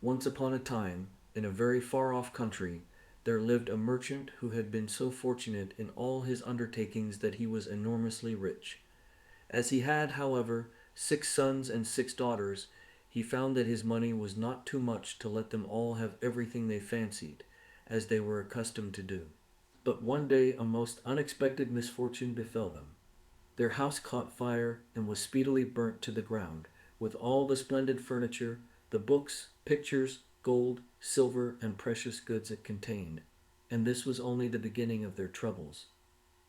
Once upon a time, in a very far off country, there lived a merchant who had been so fortunate in all his undertakings that he was enormously rich. As he had, however, 6 sons and 6 daughters, he found that his money was not too much to let them all have everything they fancied, as they were accustomed to do. But one day a most unexpected misfortune befell them. Their house caught fire and was speedily burnt to the ground, with all the splendid furniture, the books, pictures, gold, silver, and precious goods it contained. And this was only the beginning of their troubles.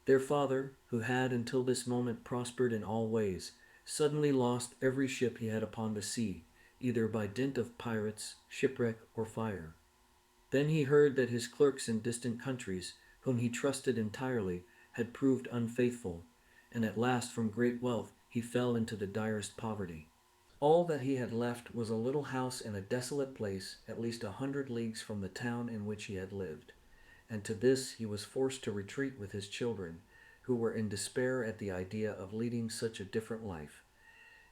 Their father, who had until this moment prospered in all ways, suddenly lost every ship he had upon the sea, either by dint of pirates, shipwreck, or fire. Then he heard that his clerks in distant countries, whom he trusted entirely, had proved unfaithful, and at last from great wealth he fell into the direst poverty. All that he had left was a little house in a desolate place at least 100 leagues from the town in which he had lived, and to this he was forced to retreat with his children, who were in despair at the idea of leading such a different life.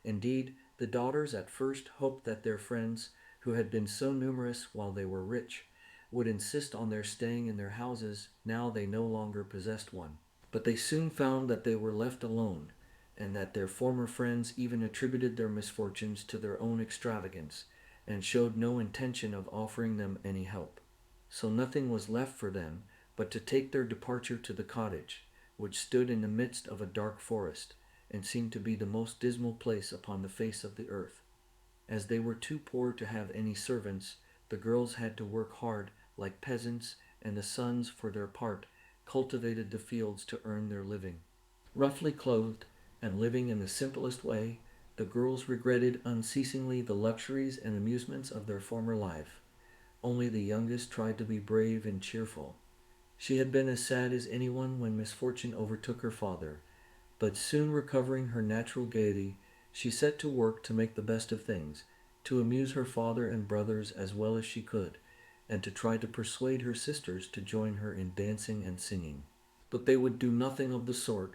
Indeed, the daughters at first hoped that their friends, who had been so numerous while they were rich, would insist on their staying in their houses now they no longer possessed one. But they soon found that they were left alone, and that their former friends even attributed their misfortunes to their own extravagance, and showed no intention of offering them any help. So nothing was left for them but to take their departure to the cottage, which stood in the midst of a dark forest, and seemed to be the most dismal place upon the face of the earth. As they were too poor to have any servants, the girls had to work hard like peasants, and the sons, for their part, cultivated the fields to earn their living. Roughly clothed, and living in the simplest way, the girls regretted unceasingly the luxuries and amusements of their former life. Only the youngest tried to be brave and cheerful. She had been as sad as anyone when misfortune overtook her father, but soon recovering her natural gaiety, she set to work to make the best of things, to amuse her father and brothers as well as she could, and to try to persuade her sisters to join her in dancing and singing. But they would do nothing of the sort,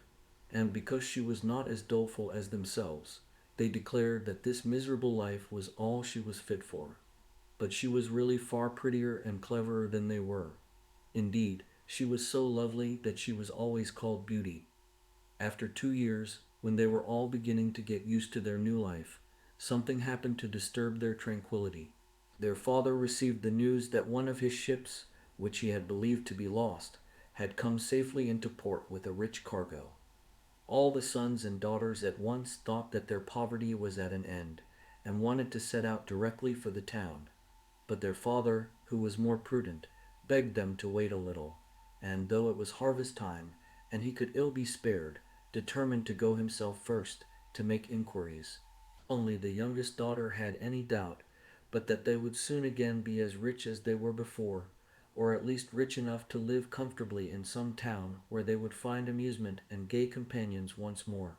and because she was not as doleful as themselves, they declared that this miserable life was all she was fit for. But she was really far prettier and cleverer than they were. Indeed, she was so lovely that she was always called Beauty. After 2 years, when they were all beginning to get used to their new life, something happened to disturb their tranquillity. Their father received the news that one of his ships, which he had believed to be lost, had come safely into port with a rich cargo. All the sons and daughters at once thought that their poverty was at an end, and wanted to set out directly for the town. But their father, who was more prudent, begged them to wait a little, and though it was harvest time, and he could ill be spared, determined to go himself first, to make inquiries. Only the youngest daughter had any doubt but that they would soon again be as rich as they were before, or at least rich enough to live comfortably in some town where they would find amusement and gay companions once more.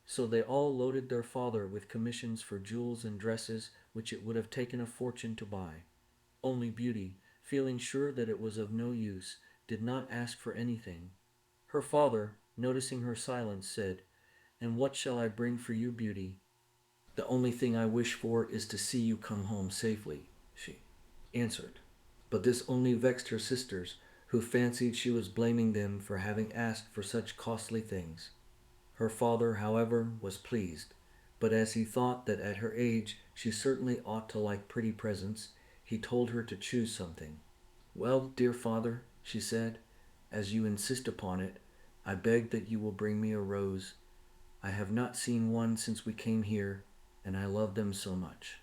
So they all loaded their father with commissions for jewels and dresses which it would have taken a fortune to buy. Only Beauty, feeling sure that it was of no use, did not ask for anything. Her father, noticing her silence, said, "And what shall I bring for you, Beauty?" "The only thing I wish for is to see you come home safely," she answered. But this only vexed her sisters, who fancied she was blaming them for having asked for such costly things. Her father, however, was pleased, but as he thought that at her age she certainly ought to like pretty presents, he told her to choose something. "Well, dear father," she said, "as you insist upon it, I beg that you will bring me a rose. I have not seen one since we came here, and I love them so much."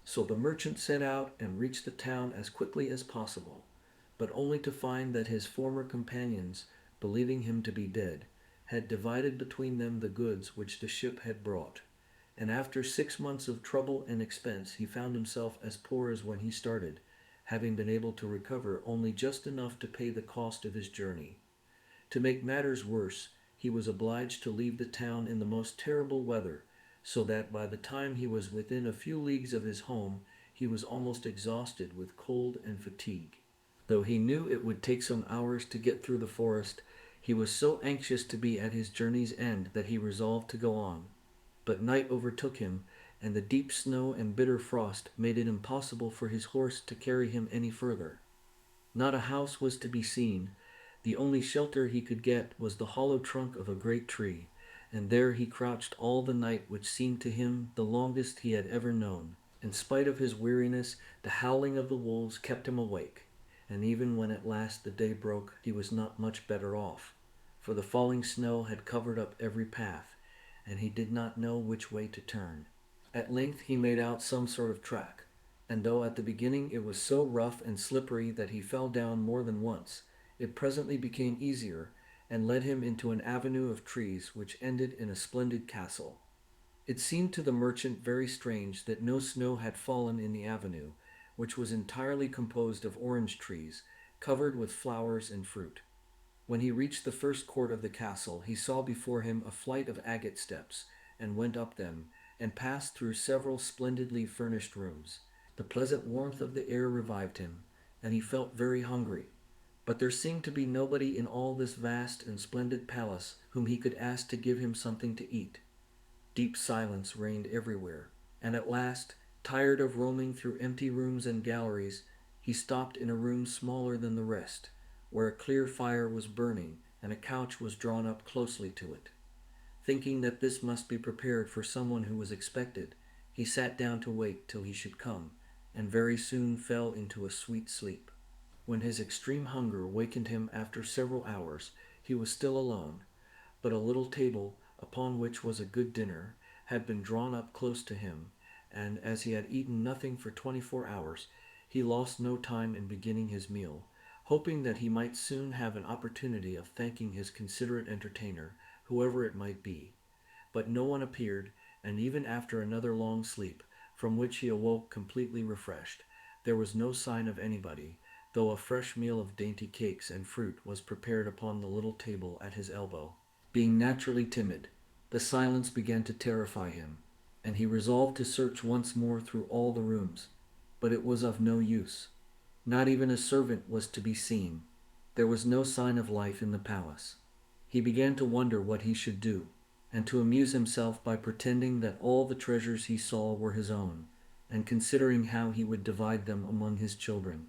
So the merchant set out and reached the town as quickly as possible, but only to find that his former companions, believing him to be dead, had divided between them the goods which the ship had brought, and after 6 months of trouble and expense he found himself as poor as when he started, having been able to recover only just enough to pay the cost of his journey. To make matters worse, he was obliged to leave the town in the most terrible weather, so that by the time he was within a few leagues of his home he was almost exhausted with cold and fatigue. Though he knew it would take some hours to get through the forest, he was so anxious to be at his journey's end that he resolved to go on. But night overtook him, and the deep snow and bitter frost made it impossible for his horse to carry him any further. Not a house was to be seen. The only shelter he could get was the hollow trunk of a great tree, and there he crouched all the night, which seemed to him the longest he had ever known. In spite of his weariness, the howling of the wolves kept him awake, and even when at last the day broke, he was not much better off, for the falling snow had covered up every path, and he did not know which way to turn. At length he made out some sort of track, and though at the beginning it was so rough and slippery that he fell down more than once, it presently became easier, and led him into an avenue of trees which ended in a splendid castle. It seemed to the merchant very strange that no snow had fallen in the avenue, which was entirely composed of orange trees, covered with flowers and fruit. When he reached the first court of the castle, he saw before him a flight of agate steps, and went up them, and passed through several splendidly furnished rooms. The pleasant warmth of the air revived him, and he felt very hungry. But there seemed to be nobody in all this vast and splendid palace whom he could ask to give him something to eat. Deep silence reigned everywhere, and at last, tired of roaming through empty rooms and galleries, he stopped in a room smaller than the rest, where a clear fire was burning and a couch was drawn up closely to it. Thinking that this must be prepared for someone who was expected, he sat down to wait till he should come, and very soon fell into a sweet sleep. When his extreme hunger wakened him after several hours, he was still alone, but a little table, upon which was a good dinner, had been drawn up close to him, and as he had eaten nothing for 24 hours, he lost no time in beginning his meal, hoping that he might soon have an opportunity of thanking his considerate entertainer, whoever it might be. But no one appeared, and even after another long sleep, from which he awoke completely refreshed, there was no sign of anybody, though a fresh meal of dainty cakes and fruit was prepared upon the little table at his elbow. Being naturally timid, the silence began to terrify him, and he resolved to search once more through all the rooms. But it was of no use. Not even a servant was to be seen. There was no sign of life in the palace. He began to wonder what he should do, and to amuse himself by pretending that all the treasures he saw were his own, and considering how he would divide them among his children.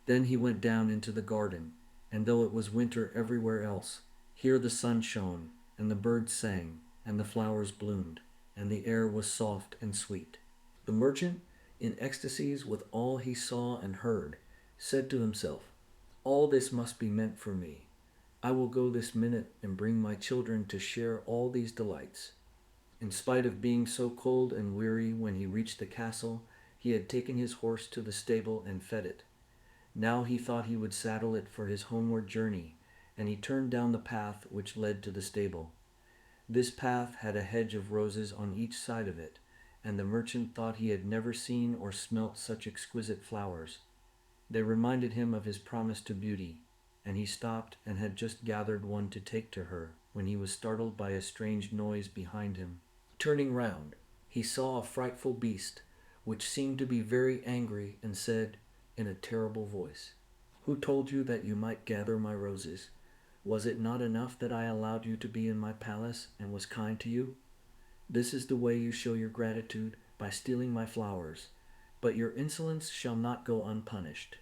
Then he went down into the garden, and though it was winter everywhere else, here the sun shone, and the birds sang, and the flowers bloomed, and the air was soft and sweet. The merchant, in ecstasies with all he saw and heard, said to himself, "All this must be meant for me. I will go this minute and bring my children to share all these delights." In spite of being so cold and weary when he reached the castle, he had taken his horse to the stable and fed it. Now he thought he would saddle it for his homeward journey, and he turned down the path which led to the stable. This path had a hedge of roses on each side of it, and the merchant thought he had never seen or smelt such exquisite flowers. They reminded him of his promise to Beauty, and he stopped and had just gathered one to take to her when he was startled by a strange noise behind him. Turning round, he saw a frightful beast, which seemed to be very angry, and said, in a terrible voice, "Who told you that you might gather my roses? Was it not enough that I allowed you to be in my palace and was kind to you? This is the way you show your gratitude, by stealing my flowers, but your insolence shall not go unpunished."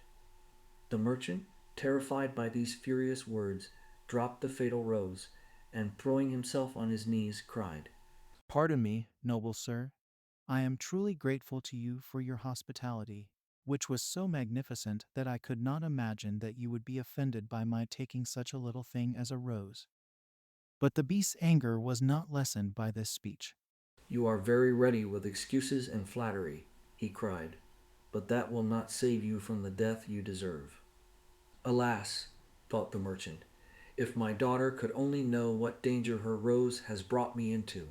The merchant, terrified by these furious words, dropped the fatal rose, and throwing himself on his knees, cried, Pardon me, noble sir. I am truly grateful to you for your hospitality, which was so magnificent that I could not imagine that you would be offended by my taking such a little thing as a rose. But the beast's anger was not lessened by this speech. "You are very ready with excuses and flattery," he cried, "but that will not save you from the death you deserve." "Alas," thought the merchant, "if my daughter could only know what danger her rose has brought me into."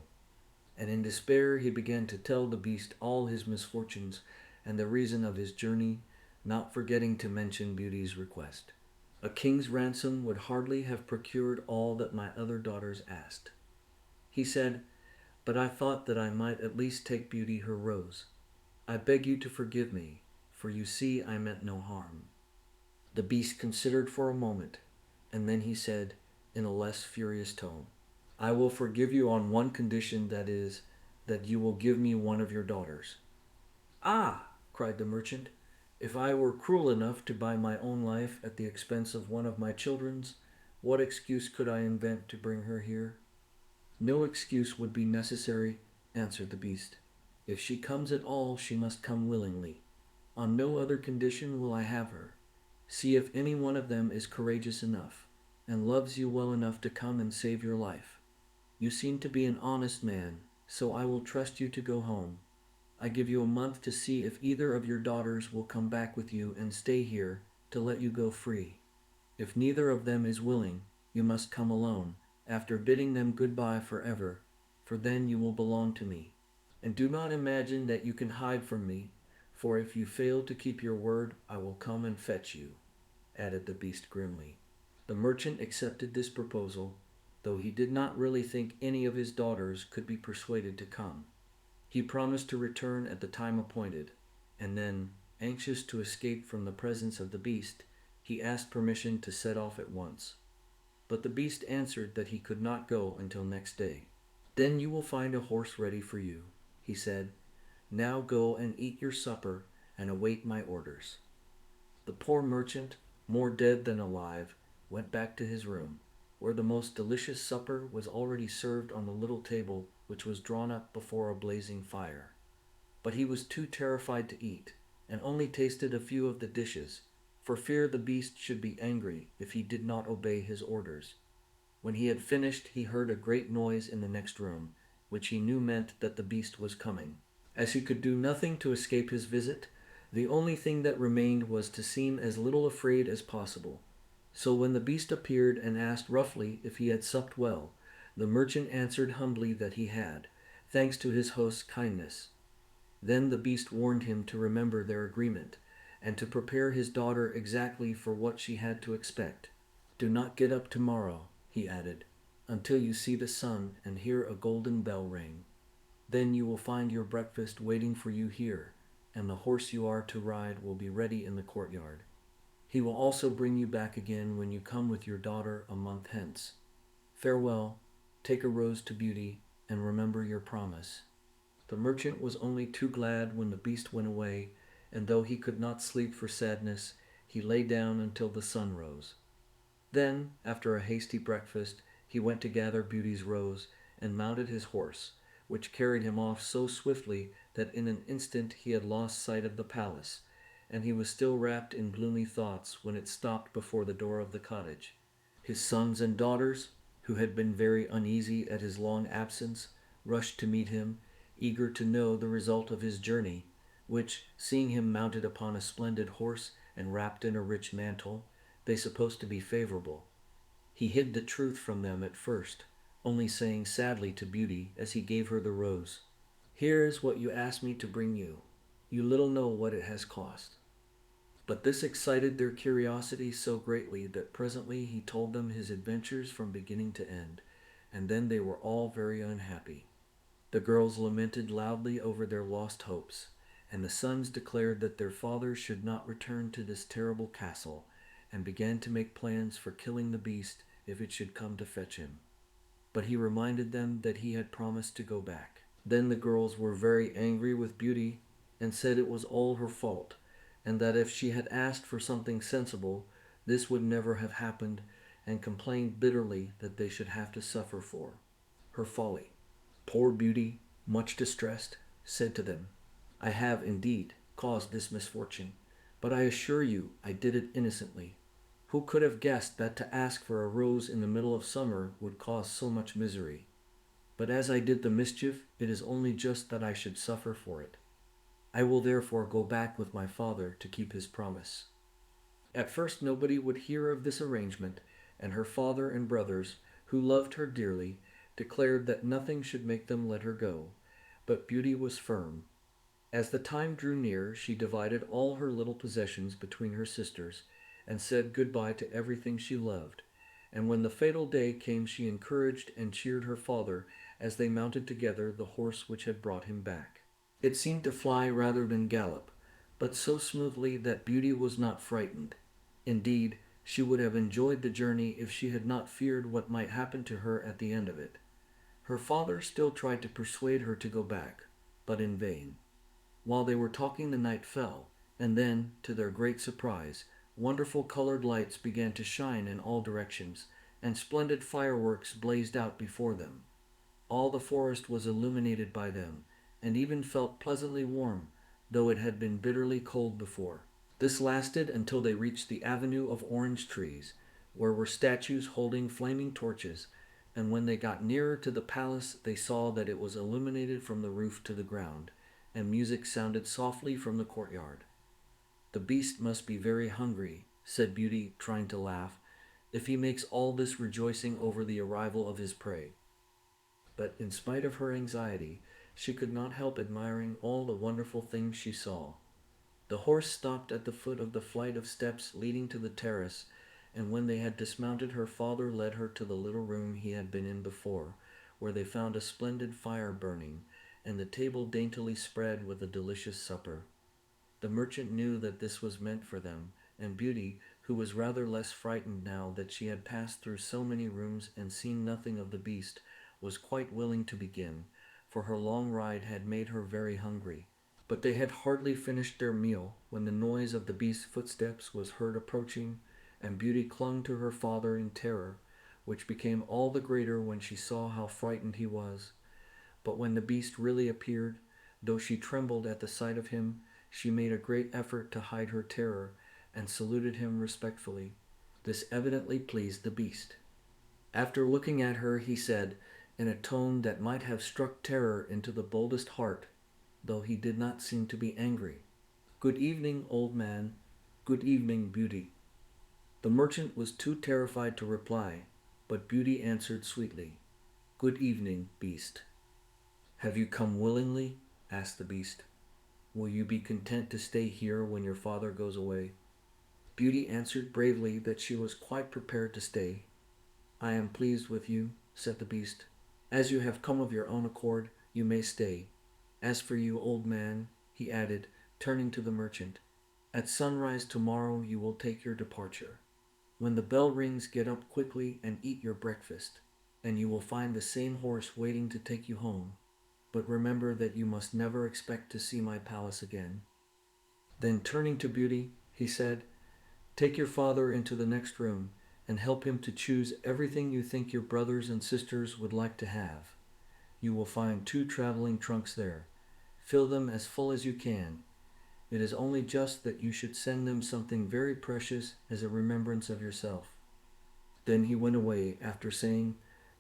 And in despair he began to tell the beast all his misfortunes and the reason of his journey, not forgetting to mention Beauty's request. A king's ransom would hardly have procured all that my other daughters asked. He said, "But I thought that I might at least take Beauty her rose. I beg you to forgive me, for you see I meant no harm." The beast considered for a moment, and then he said, in a less furious tone, "I will forgive you on one condition, that is, that you will give me one of your daughters." "Ah!" cried the merchant, "if I were cruel enough to buy my own life at the expense of one of my children's, what excuse could I invent to bring her here?" "No excuse would be necessary," answered the beast. "If she comes at all, she must come willingly. On no other condition will I have her. See if any one of them is courageous enough, and loves you well enough to come and save your life. You seem to be an honest man, so I will trust you to go home. I give you a month to see if either of your daughters will come back with you and stay here to let you go free. If neither of them is willing, you must come alone, after bidding them goodbye forever, for then you will belong to me. And do not imagine that you can hide from me, for if you fail to keep your word, I will come and fetch you," added the beast grimly. The merchant accepted this proposal, though he did not really think any of his daughters could be persuaded to come. He promised to return at the time appointed, and then, anxious to escape from the presence of the beast, he asked permission to set off at once. But the beast answered that he could not go until next day. "Then you will find a horse ready for you," he said. "Now go and eat your supper and await my orders." The poor merchant, more dead than alive, went back to his room, where the most delicious supper was already served on the little table which was drawn up before a blazing fire. But he was too terrified to eat, and only tasted a few of the dishes, for fear the beast should be angry if he did not obey his orders. When he had finished, he heard a great noise in the next room, which he knew meant that the beast was coming. As he could do nothing to escape his visit, the only thing that remained was to seem as little afraid as possible. So when the beast appeared and asked roughly if he had supped well, the merchant answered humbly that he had, thanks to his host's kindness. Then the beast warned him to remember their agreement, and to prepare his daughter exactly for what she had to expect. "Do not get up tomorrow," he added, "until you see the sun and hear a golden bell ring. Then you will find your breakfast waiting for you here, and the horse you are to ride will be ready in the courtyard. He will also bring you back again when you come with your daughter a month hence. Farewell, take a rose to Beauty, and remember your promise." The merchant was only too glad when the beast went away, and though he could not sleep for sadness, he lay down until the sun rose. Then, after a hasty breakfast, he went to gather Beauty's rose, and mounted his horse, which carried him off so swiftly that in an instant he had lost sight of the palace, and he was still wrapped in gloomy thoughts when it stopped before the door of the cottage. His sons and daughters, who had been very uneasy at his long absence, rushed to meet him, eager to know the result of his journey, which, seeing him mounted upon a splendid horse and wrapped in a rich mantle, they supposed to be favorable. He hid the truth from them at first, only saying sadly to Beauty as he gave her the rose, "Here is what you asked me to bring you. You little know what it has cost." But this excited their curiosity so greatly that presently he told them his adventures from beginning to end, and then they were all very unhappy. The girls lamented loudly over their lost hopes, and the sons declared that their father should not return to this terrible castle, and began to make plans for killing the beast if it should come to fetch him. But he reminded them that he had promised to go back. Then the girls were very angry with Beauty, and said it was all her fault, and that if she had asked for something sensible, this would never have happened, and complained bitterly that they should have to suffer for her folly. Poor Beauty, much distressed, said to them, "I have, indeed, caused this misfortune, but I assure you I did it innocently. Who could have guessed that to ask for a rose in the middle of summer would cause so much misery? But as I did the mischief, it is only just that I should suffer for it. I will therefore go back with my father to keep his promise." At first nobody would hear of this arrangement, and her father and brothers, who loved her dearly, declared that nothing should make them let her go, but Beauty was firm. As the time drew near, she divided all her little possessions between her sisters, and said good-bye to everything she loved, and when the fatal day came she encouraged and cheered her father as they mounted together the horse which had brought him back. It seemed to fly rather than gallop, but so smoothly that Beauty was not frightened. Indeed, she would have enjoyed the journey if she had not feared what might happen to her at the end of it. Her father still tried to persuade her to go back, but in vain. While they were talking, the night fell, and then, to their great surprise, wonderful colored lights began to shine in all directions, and splendid fireworks blazed out before them. All the forest was illuminated by them, and even felt pleasantly warm, though it had been bitterly cold before. This lasted until they reached the avenue of orange trees, where were statues holding flaming torches, and when they got nearer to the palace they saw that it was illuminated from the roof to the ground, and music sounded softly from the courtyard. "The beast must be very hungry," said Beauty, trying to laugh, "if he makes all this rejoicing over the arrival of his prey." But in spite of her anxiety, she could not help admiring all the wonderful things she saw. The horse stopped at the foot of the flight of steps leading to the terrace, and when they had dismounted her father led her to the little room he had been in before, where they found a splendid fire burning, and the table daintily spread with a delicious supper. The merchant knew that this was meant for them, and Beauty, who was rather less frightened now that she had passed through so many rooms and seen nothing of the beast, was quite willing to begin, for her long ride had made her very hungry. But they had hardly finished their meal when the noise of the beast's footsteps was heard approaching, and Beauty clung to her father in terror, which became all the greater when she saw how frightened he was. But when the beast really appeared, though she trembled at the sight of him, she made a great effort to hide her terror, and saluted him respectfully. This evidently pleased the beast. After looking at her, he said, in a tone that might have struck terror into the boldest heart, though he did not seem to be angry, "Good evening, old man. Good evening, Beauty." The merchant was too terrified to reply, but Beauty answered sweetly, "Good evening, beast." "Have you come willingly?" asked the beast. "Will you be content to stay here when your father goes away?" Beauty answered bravely that she was quite prepared to stay. "I am pleased with you," said the beast. "As you have come of your own accord, you may stay. As for you, old man," he added, turning to the merchant, "at sunrise tomorrow you will take your departure. When the bell rings, get up quickly and eat your breakfast, and you will find the same horse waiting to take you home. But remember that you must never expect to see my palace again." Then turning to Beauty, he said, "Take your father into the next room, and help him to choose everything you think your brothers and sisters would like to have. You will find 2 traveling trunks there. Fill them as full as you can. It is only just that you should send them something very precious as a remembrance of yourself." Then he went away, after saying,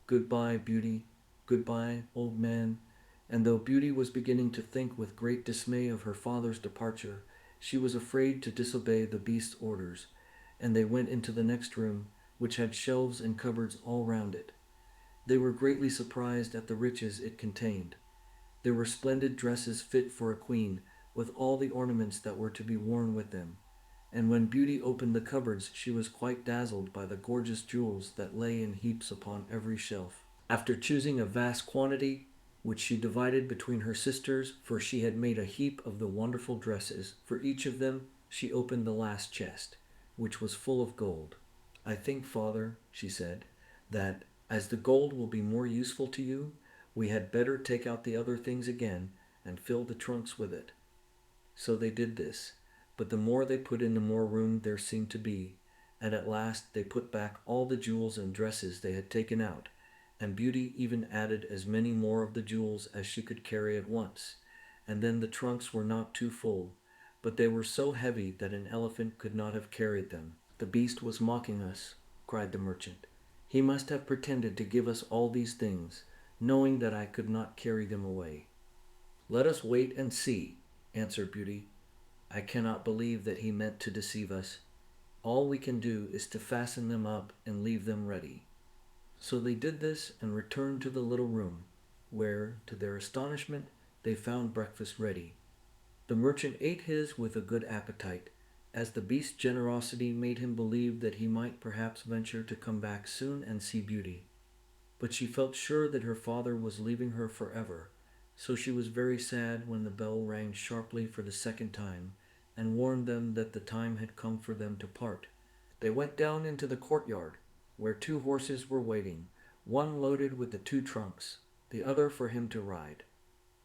"Goodbye, Beauty. Goodbye, old man." And though Beauty was beginning to think with great dismay of her father's departure, she was afraid to disobey the beast's orders, and they went into the next room, which had shelves and cupboards all round it. They were greatly surprised at the riches it contained. There were splendid dresses fit for a queen, with all the ornaments that were to be worn with them. And when Beauty opened the cupboards, she was quite dazzled by the gorgeous jewels that lay in heaps upon every shelf. After choosing a vast quantity, which she divided between her sisters, for she had made a heap of the wonderful dresses, for each of them, she opened the last chest, which was full of gold. "I think, father," she said, "that, as the gold will be more useful to you, we had better take out the other things again and fill the trunks with it." So they did this, but the more they put in the more room there seemed to be, and at last they put back all the jewels and dresses they had taken out, and Beauty even added as many more of the jewels as she could carry at once, and then the trunks were not too full, but they were so heavy that an elephant could not have carried them. "The beast was mocking us," cried the merchant. "He must have pretended to give us all these things, knowing that I could not carry them away." "Let us wait and see," answered Beauty. "I cannot believe that he meant to deceive us. All we can do is to fasten them up and leave them ready." So they did this and returned to the little room, where, to their astonishment, they found breakfast ready. The merchant ate his with a good appetite, as the beast's generosity made him believe that he might perhaps venture to come back soon and see Beauty. But she felt sure that her father was leaving her forever, so she was very sad when the bell rang sharply for the second time, and warned them that the time had come for them to part. They went down into the courtyard, where 2 horses were waiting, one loaded with the 2 trunks. the other for him to ride.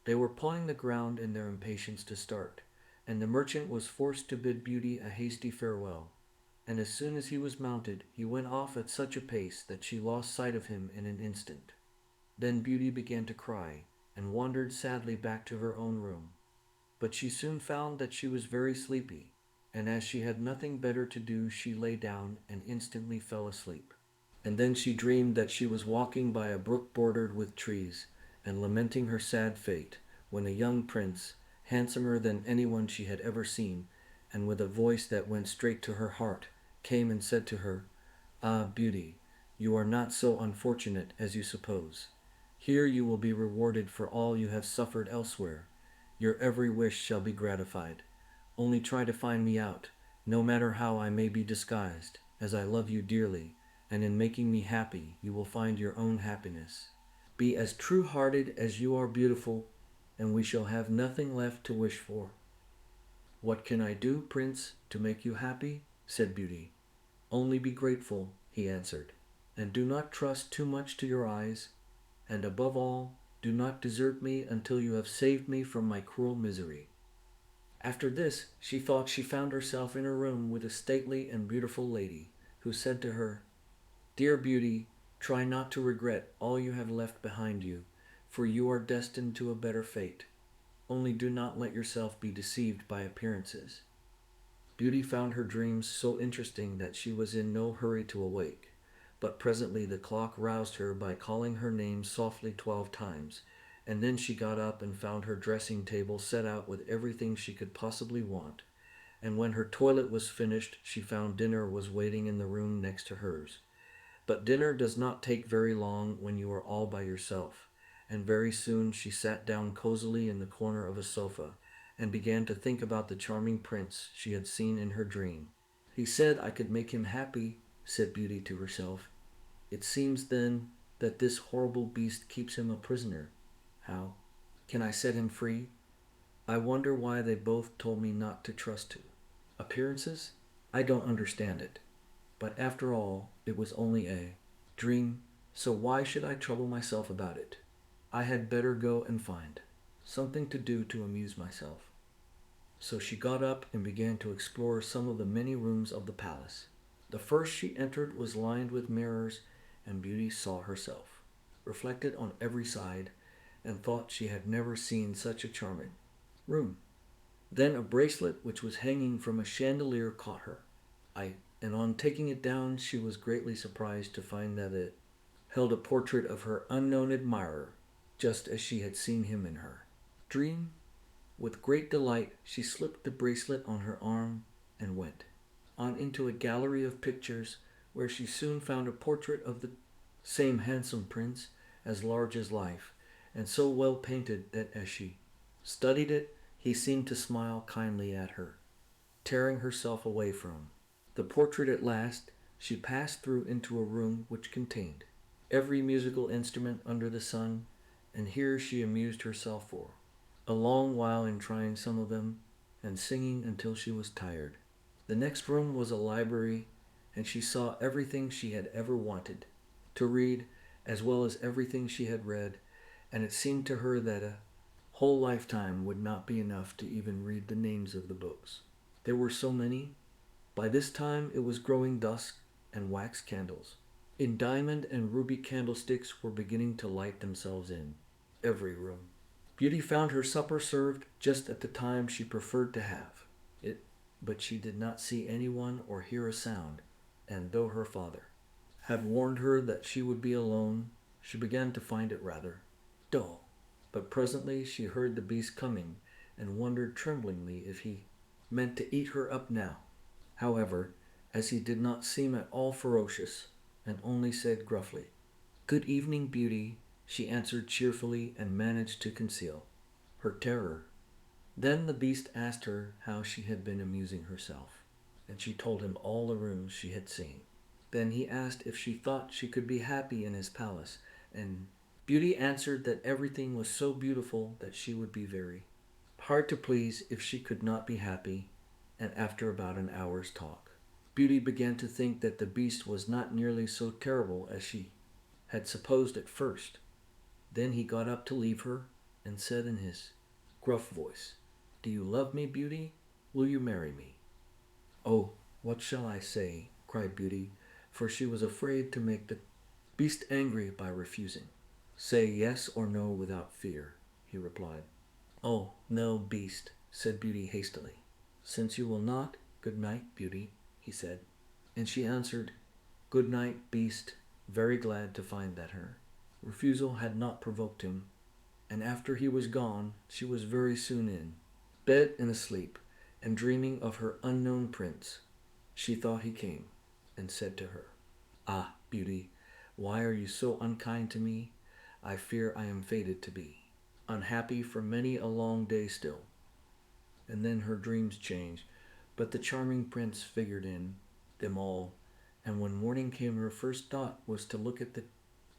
They were pawing the ground in their impatience to start, and the merchant was forced to bid Beauty a hasty farewell. And as soon as he was mounted, he went off at such a pace that she lost sight of him in an instant. Then Beauty began to cry, and wandered sadly back to her own room. But she soon found that she was very sleepy, and as she had nothing better to do, she lay down and instantly fell asleep. And then she dreamed that she was walking by a brook bordered with trees, and lamenting her sad fate, when a young prince, handsomer than anyone she had ever seen, and with a voice that went straight to her heart, came and said to her, "Ah, Beauty, you are not so unfortunate as you suppose. Here you will be rewarded for all you have suffered elsewhere. Your every wish shall be gratified. Only try to find me out, no matter how I may be disguised, as I love you dearly, and in making me happy you will find your own happiness. Be as true-hearted as you are beautiful, and we shall have nothing left to wish for." "What can I do, Prince, to make you happy?" said Beauty. "Only be grateful," he answered, "and do not trust too much to your eyes, and above all, do not desert me until you have saved me from my cruel misery." After this, she thought she found herself in a room with a stately and beautiful lady, who said to her, "Dear Beauty, try not to regret all you have left behind you, for you are destined to a better fate. Only do not let yourself be deceived by appearances." Beauty found her dreams so interesting that she was in no hurry to awake, but presently the clock roused her by calling her name softly 12 times, and then she got up and found her dressing table set out with everything she could possibly want, and when her toilet was finished she found dinner was waiting in the room next to hers. But dinner does not take very long when you are all by yourself, and very soon she sat down cozily in the corner of a sofa, and began to think about the charming prince she had seen in her dream. "He said I could make him happy," said Beauty to herself. "It seems, then, that this horrible beast keeps him a prisoner. How can I set him free? I wonder why they both told me not to trust to appearances? I don't understand it. But after all, it was only a dream, so why should I trouble myself about it? I had better go and find something to do to amuse myself." So she got up and began to explore some of the many rooms of the palace. The first she entered was lined with mirrors, and Beauty saw herself, reflected on every side, and thought she had never seen such a charming room. Then a bracelet which was hanging from a chandelier caught her eye, and on taking it down she was greatly surprised to find that it held a portrait of her unknown admirer, just as she had seen him in her dream. With great delight she slipped the bracelet on her arm and went on into a gallery of pictures, where she soon found a portrait of the same handsome prince, as large as life, and so well painted that as she studied it, he seemed to smile kindly at her, tearing herself away from the portrait. At last she passed through into a room which contained every musical instrument under the sun, and here she amused herself for a long while in trying some of them, and singing until she was tired. The next room was a library, and she saw everything she had ever wanted to read, as well as everything she had read, and it seemed to her that a whole lifetime would not be enough to even read the names of the books. There were so many. By this time it was growing dusk, and wax candles in diamond and ruby candlesticks were beginning to light themselves in every room. Beauty found her supper served just at the time she preferred to have it, but she did not see anyone or hear a sound, and though her father had warned her that she would be alone, she began to find it rather dull. But presently she heard the beast coming, and wondered tremblingly if he meant to eat her up now. However, as he did not seem at all ferocious, and only said gruffly, "Good evening, Beauty," she answered cheerfully and managed to conceal her terror. Then the beast asked her how she had been amusing herself, and she told him all the rooms she had seen. Then he asked if she thought she could be happy in his palace, and Beauty answered that everything was so beautiful that she would be very hard to please if she could not be happy. And after about an hour's talk, Beauty began to think that the beast was not nearly so terrible as she had supposed at first. Then he got up to leave her and said in his gruff voice, "Do you love me, Beauty? Will you marry me?" "Oh, what shall I say?" cried Beauty, for she was afraid to make the beast angry by refusing. "Say yes or no without fear," he replied. "Oh, no, beast," said Beauty hastily. "Since you will not, good night, Beauty," he said. And she answered, "Good night, beast," very glad to find that her refusal had not provoked him. And after he was gone, she was very soon in bed and asleep, and dreaming of her unknown prince. She thought he came, and said to her, "Ah, Beauty, why are you so unkind to me? I fear I am fated to be unhappy for many a long day still." And then her dreams changed, but the charming prince figured in them all, and when morning came her first thought was to look at the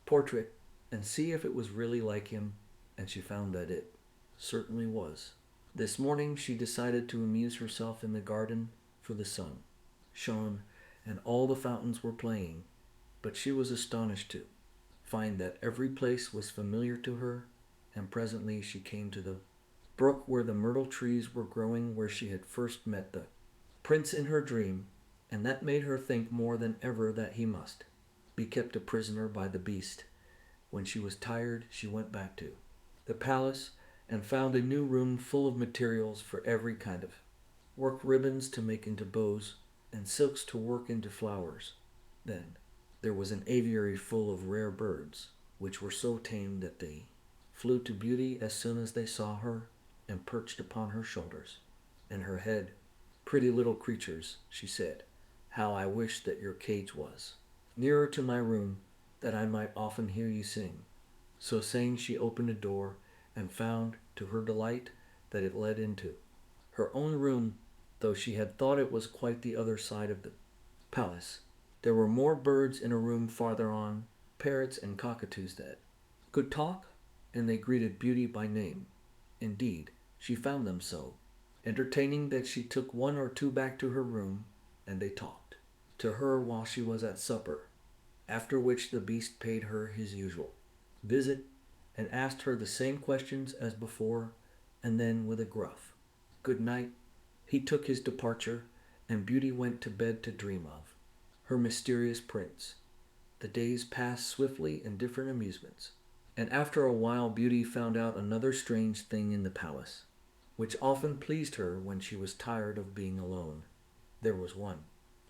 portrait and see if it was really like him, and she found that it certainly was. This morning she decided to amuse herself in the garden, for the sun shone and all the fountains were playing, but she was astonished to find that every place was familiar to her, and presently she came to the brook where the myrtle trees were growing, where she had first met the prince in her dream, and that made her think more than ever that he must be kept a prisoner by the beast. When she was tired, she went back to the palace and found a new room full of materials for every kind of work, ribbons to make into bows, and silks to work into flowers. Then there was an aviary full of rare birds, which were so tame that they flew to Beauty as soon as they saw her, and perched upon her shoulders and her head. "Pretty little creatures," she said, "how I wish that your cage was nearer to my room, that I might often hear you sing." So saying, she opened a door, and found, to her delight, that it led into her own room, though she had thought it was quite the other side of the palace. There were more birds in a room farther on, parrots and cockatoos that could talk, and they greeted Beauty by name. Indeed, she found them so entertaining that she took one or two back to her room, and they talked to her while she was at supper, after which the beast paid her his usual visit, and asked her the same questions as before, and then, with a gruff "Good night," he took his departure, and Beauty went to bed to dream of her mysterious prince. The days passed swiftly in different amusements, and after a while Beauty found out another strange thing in the palace, which often pleased her when she was tired of being alone. There was one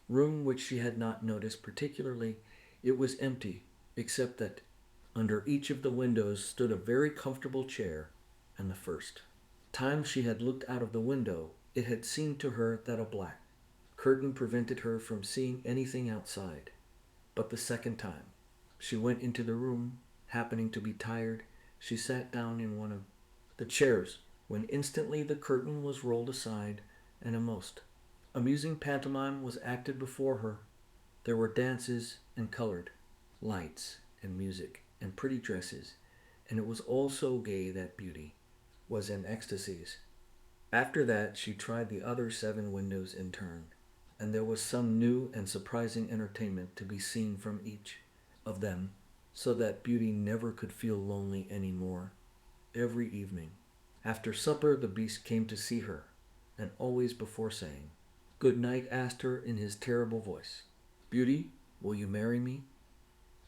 room which she had not noticed particularly. It was empty, except that under each of the windows stood a very comfortable chair, and the first time she had looked out of the window, it had seemed to her that a black curtain prevented her from seeing anything outside. But the second time she went into the room, happening to be tired, she sat down in one of the chairs, when instantly the curtain was rolled aside, and a most amusing pantomime was acted before her. There were dances and colored lights and music and pretty dresses, and it was all so gay that Beauty was in ecstasies. After that she tried the other 7 windows in turn, and there was some new and surprising entertainment to be seen from each of them, so that Beauty never could feel lonely any more. Every evening after supper the beast came to see her, and always before saying good night asked her in his terrible voice, "Beauty, will you marry me?"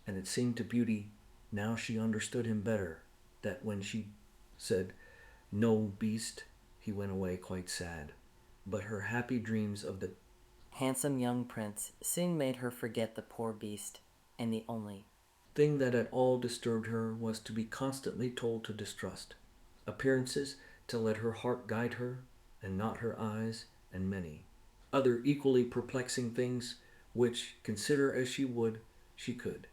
And it seemed to Beauty, now she understood him better, that when she said, "No, beast," he went away quite sad. But her happy dreams of the handsome young prince soon made her forget the poor beast, and the only thing that at all disturbed her was to be constantly told to distrust appearances, to let her heart guide her, and not her eyes, and many other equally perplexing things, which, consider as she would, she could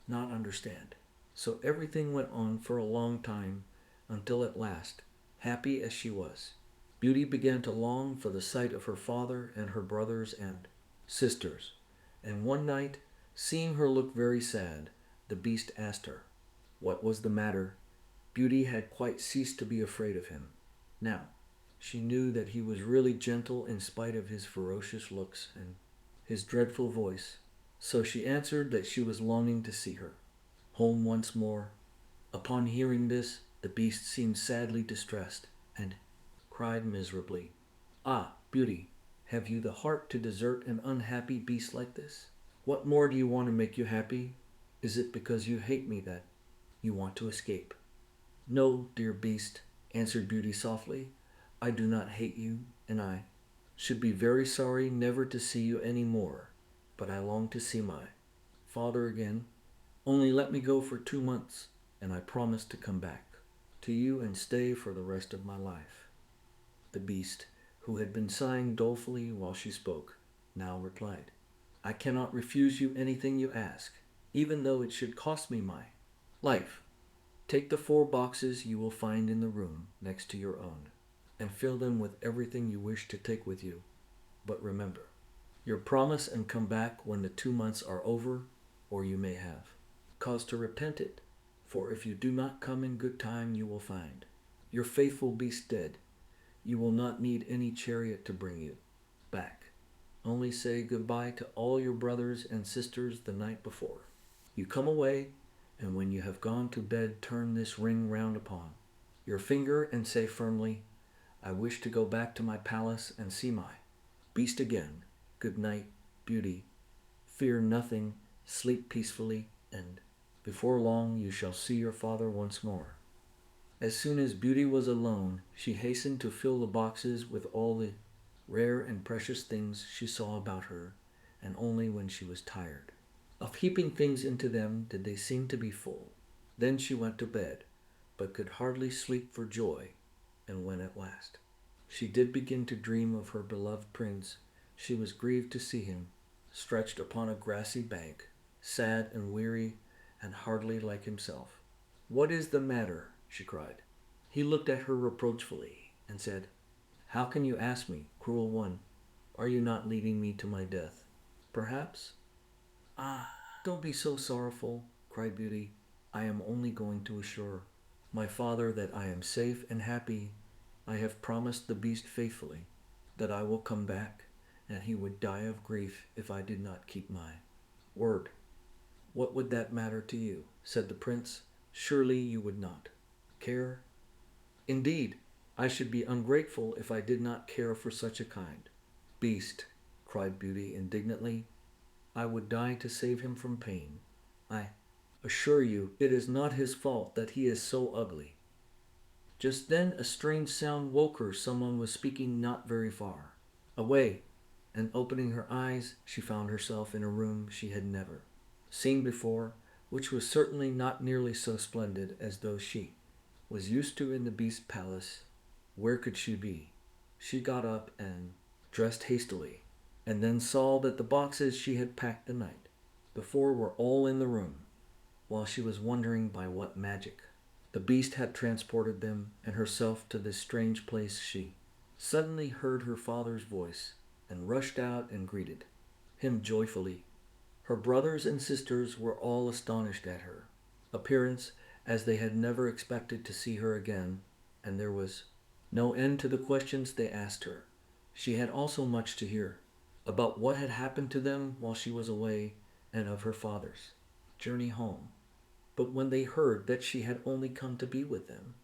not understand. So everything went on for a long time, until at last, happy as she was, Beauty began to long for the sight of her father and her brothers and sisters. And one night, seeing her look very sad, the beast asked her what was the matter. Beauty had quite ceased to be afraid of him. Now she knew that he was really gentle in spite of his ferocious looks and his dreadful voice. So she answered that she was longing to see her home once more, Upon hearing this, the beast seemed sadly distressed, and cried miserably, "Ah, Beauty, have you the heart to desert an unhappy beast like this? What more do you want to make you happy? Is it because you hate me that you want to escape?" "No, dear beast," answered Beauty softly. "I do not hate you, and I should be very sorry never to see you any more. But I long to see my father again. Only let me go for 2 months, and I promise to come back to you and stay for the rest of my life." The beast, who had been sighing dolefully while she spoke, now replied, "I cannot refuse you anything you ask, even though it should cost me my life. Take the 4 boxes you will find in the room next to your own, and fill them with everything you wish to take with you. But remember your promise and come back when the 2 months are over, or you may have cause to repent it. For if you do not come in good time, you will find your faithful beast dead. You will not need any chariot to bring you back. Only say goodbye to all your brothers and sisters the night before you come away, and when you have gone to bed, turn this ring round upon your finger and say firmly, 'I wish to go back to my palace and see my beast again. Good night, Beauty. Fear nothing, sleep peacefully, and before long you shall see your father once more.'" As soon as Beauty was alone, she hastened to fill the boxes with all the rare and precious things she saw about her, and only when she was tired of heaping things into them did they seem to be full. Then she went to bed, but could hardly sleep for joy, and when at last she did begin to dream of her beloved prince, she was grieved to see him stretched upon a grassy bank, sad and weary, and hardly like himself. "What is the matter?" she cried. He looked at her reproachfully and said, "How can you ask me, cruel one? Are you not leading me to my death? Perhaps?" "Ah, don't be so sorrowful," cried Beauty. "I am only going to assure my father that I am safe and happy. I have promised the beast faithfully that I will come back, and he would die of grief if I did not keep my word." "What would that matter to you?" said the prince. "Surely you would not care?" "Indeed, I should be ungrateful if I did not care for such a kind beast," cried Beauty indignantly. "I would die to save him from pain. I assure you it is not his fault that he is so ugly." Just then a strange sound woke her. Someone was speaking not very far away, and opening her eyes, she found herself in a room she had never seen before, which was certainly not nearly so splendid as those she was used to in the beast's palace. Where could she be? She got up and dressed hastily, and then saw that the boxes she had packed the night before were all in the room. While she was wondering by what magic the beast had transported them and herself to this strange place, she suddenly heard her father's voice and rushed out and greeted him joyfully. Her brothers and sisters were all astonished at her appearance, as they had never expected to see her again, and there was no end to the questions they asked her. She had also much to hear about what had happened to them while she was away, and of her father's journey home. But when they heard that she had only come to be with them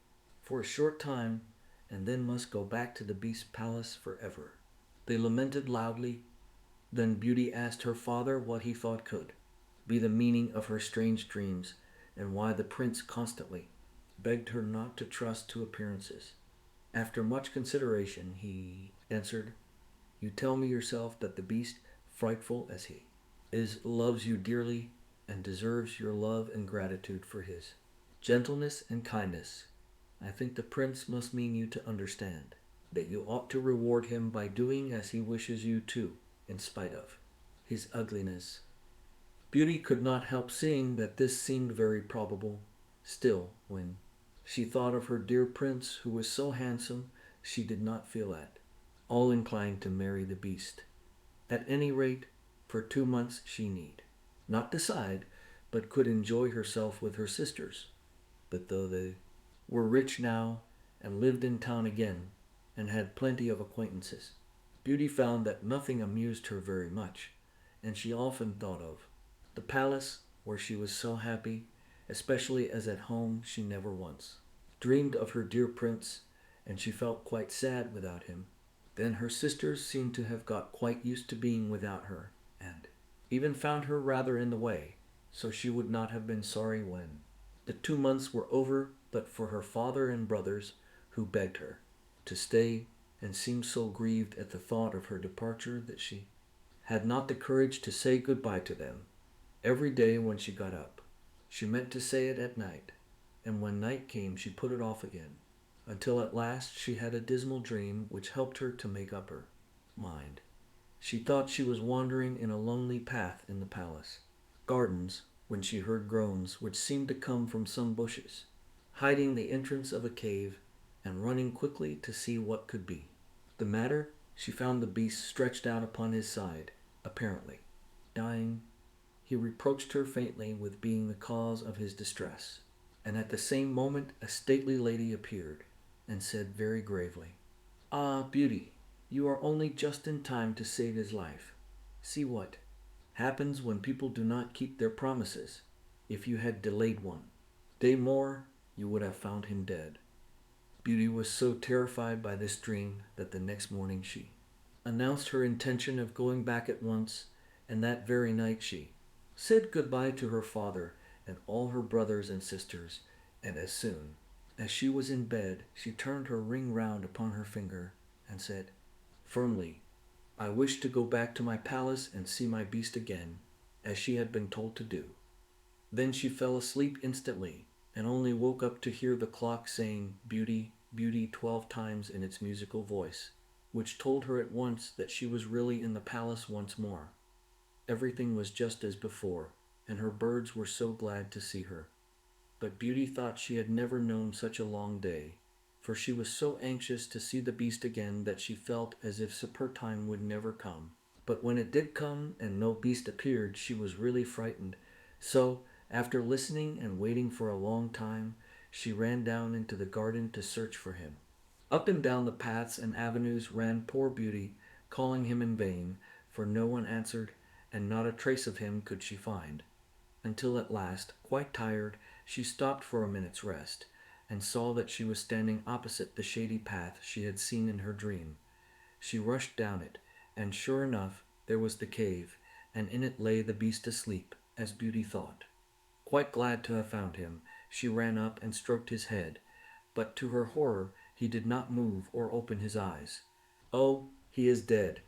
for a short time, and then must go back to the beast's palace forever, they lamented loudly. Then Beauty asked her father what he thought could be the meaning of her strange dreams, and why the prince constantly begged her not to trust to appearances. After much consideration, he answered, "You tell me yourself that the beast, frightful as he is, loves you dearly, and deserves your love and gratitude for his gentleness and kindness. I think the prince must mean you to understand that you ought to reward him by doing as he wishes you to, in spite of his ugliness." Beauty could not help seeing that this seemed very probable. Still, when she thought of her dear prince, who was so handsome, she did not feel at all inclined to marry the beast. At any rate, for 2 months she need not decide, but could enjoy herself with her sisters. But though they were rich now, and lived in town again, and had plenty of acquaintances, Beauty found that nothing amused her very much, and she often thought of the palace where she was so happy, especially as at home she never once dreamed of her dear prince, and she felt quite sad without him. Then her sisters seemed to have got quite used to being without her, and even found her rather in the way, so she would not have been sorry when the 2 months were over, but for her father and brothers, who begged her to stay, and seemed so grieved at the thought of her departure that she had not the courage to say good-bye to them. Every day when she got up, she meant to say it at night, and when night came she put it off again, until at last she had a dismal dream which helped her to make up her mind. She thought she was wandering in a lonely path in the palace gardens when she heard groans which seemed to come from some bushes, hiding the entrance of a cave, and running quickly to see what could be the matter. She found the beast stretched out upon his side, apparently dying. He reproached her faintly with being the cause of his distress, and at the same moment a stately lady appeared, and said very gravely, "Ah, Beauty, you are only just in time to save his life. See what happens when people do not keep their promises. If you had delayed one day more, you would have found him dead." Beauty was so terrified by this dream that the next morning she announced her intention of going back at once, and that very night she said goodbye to her father and all her brothers and sisters, and as soon as she was in bed she turned her ring round upon her finger and said firmly, "I wish to go back to my palace and see my beast again," as she had been told to do. Then she fell asleep instantly, and only woke up to hear the clock saying "Beauty, Beauty" 12 times in its musical voice, which told her at once that she was really in the palace once more. Everything was just as before, and her birds were so glad to see her. But Beauty thought she had never known such a long day, for she was so anxious to see the beast again that she felt as if supper time would never come. But when it did come and no beast appeared, she was really frightened. So, after listening and waiting for a long time, she ran down into the garden to search for him. Up and down the paths and avenues ran poor Beauty, calling him in vain, for no one answered, and not a trace of him could she find, until at last, quite tired, she stopped for a minute's rest, and saw that she was standing opposite the shady path she had seen in her dream. She rushed down it, and sure enough there was the cave, and in it lay the beast asleep, as Beauty thought. Quite glad to have found him, she ran up and stroked his head, but to her horror he did not move or open his eyes. "Oh, he is dead,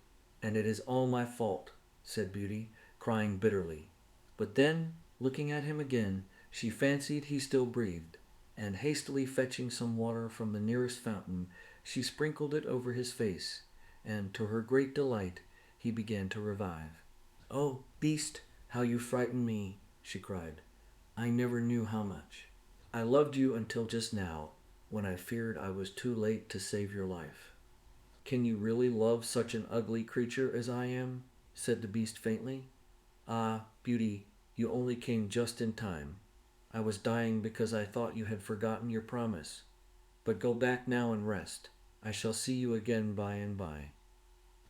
and it is all my fault," said Beauty, crying bitterly. But then, looking at him again, she fancied he still breathed, and hastily fetching some water from the nearest fountain, she sprinkled it over his face, and to her great delight he began to revive. "Oh, beast, how you frightened me!" she cried. "I never knew how much. I loved you until just now, when I feared I was too late to save your life." "Can you really love such an ugly creature as I am?" said the beast faintly. "Ah, Beauty, you only came just in time. I was dying because I thought you had forgotten your promise. But go back now and rest. I shall see you again by and by."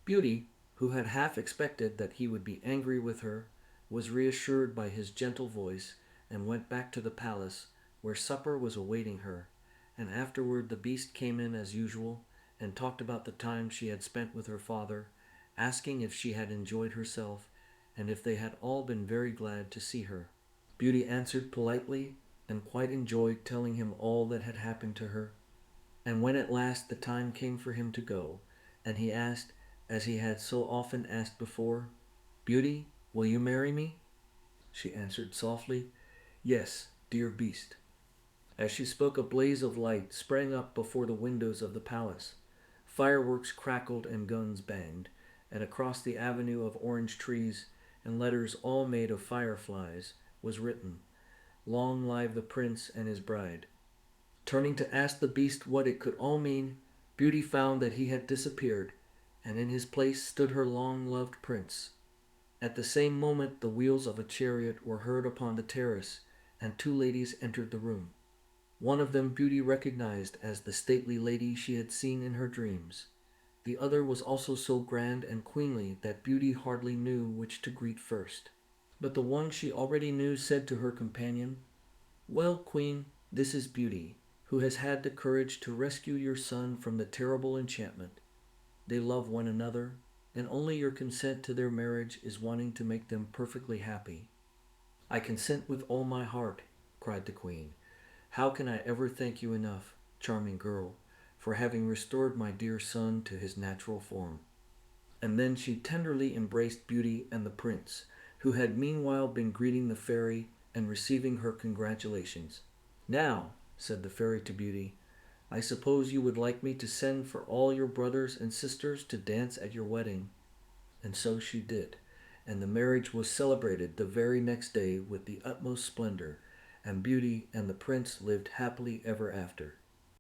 Beauty, who had half expected that he would be angry with her, was reassured by his gentle voice, and went back to the palace, where supper was awaiting her, and afterward the beast came in as usual, and talked about the time she had spent with her father, asking if she had enjoyed herself, and if they had all been very glad to see her. Beauty answered politely, and quite enjoyed telling him all that had happened to her. And when at last the time came for him to go, and he asked, as he had so often asked before, "Beauty, will you marry me?" she answered softly, "Yes, dear beast." As she spoke, a blaze of light sprang up before the windows of the palace. Fireworks crackled and guns banged, and across the avenue of orange trees, in letters all made of fireflies, was written, "Long live the prince and his bride." Turning to ask the beast what it could all mean, Beauty found that he had disappeared, and in his place stood her long-loved prince. At the same moment the wheels of a chariot were heard upon the terrace, and 2 ladies entered the room. One of them Beauty recognized as the stately lady she had seen in her dreams. The other was also so grand and queenly that Beauty hardly knew which to greet first. But the one she already knew said to her companion, Well, Queen, this is Beauty, who has had the courage to rescue your son from the terrible enchantment. They love one another, and only your consent to their marriage is wanting to make them perfectly happy. I consent with all my heart, cried the Queen. How can I ever thank you enough, charming girl, for having restored my dear son to his natural form? And then she tenderly embraced Beauty and the Prince, who had meanwhile been greeting the fairy and receiving her congratulations. Now, said the fairy to Beauty, I suppose you would like me to send for all your brothers and sisters to dance at your wedding. And so she did, and the marriage was celebrated the very next day with the utmost splendor, and Beauty and the Prince lived happily ever after.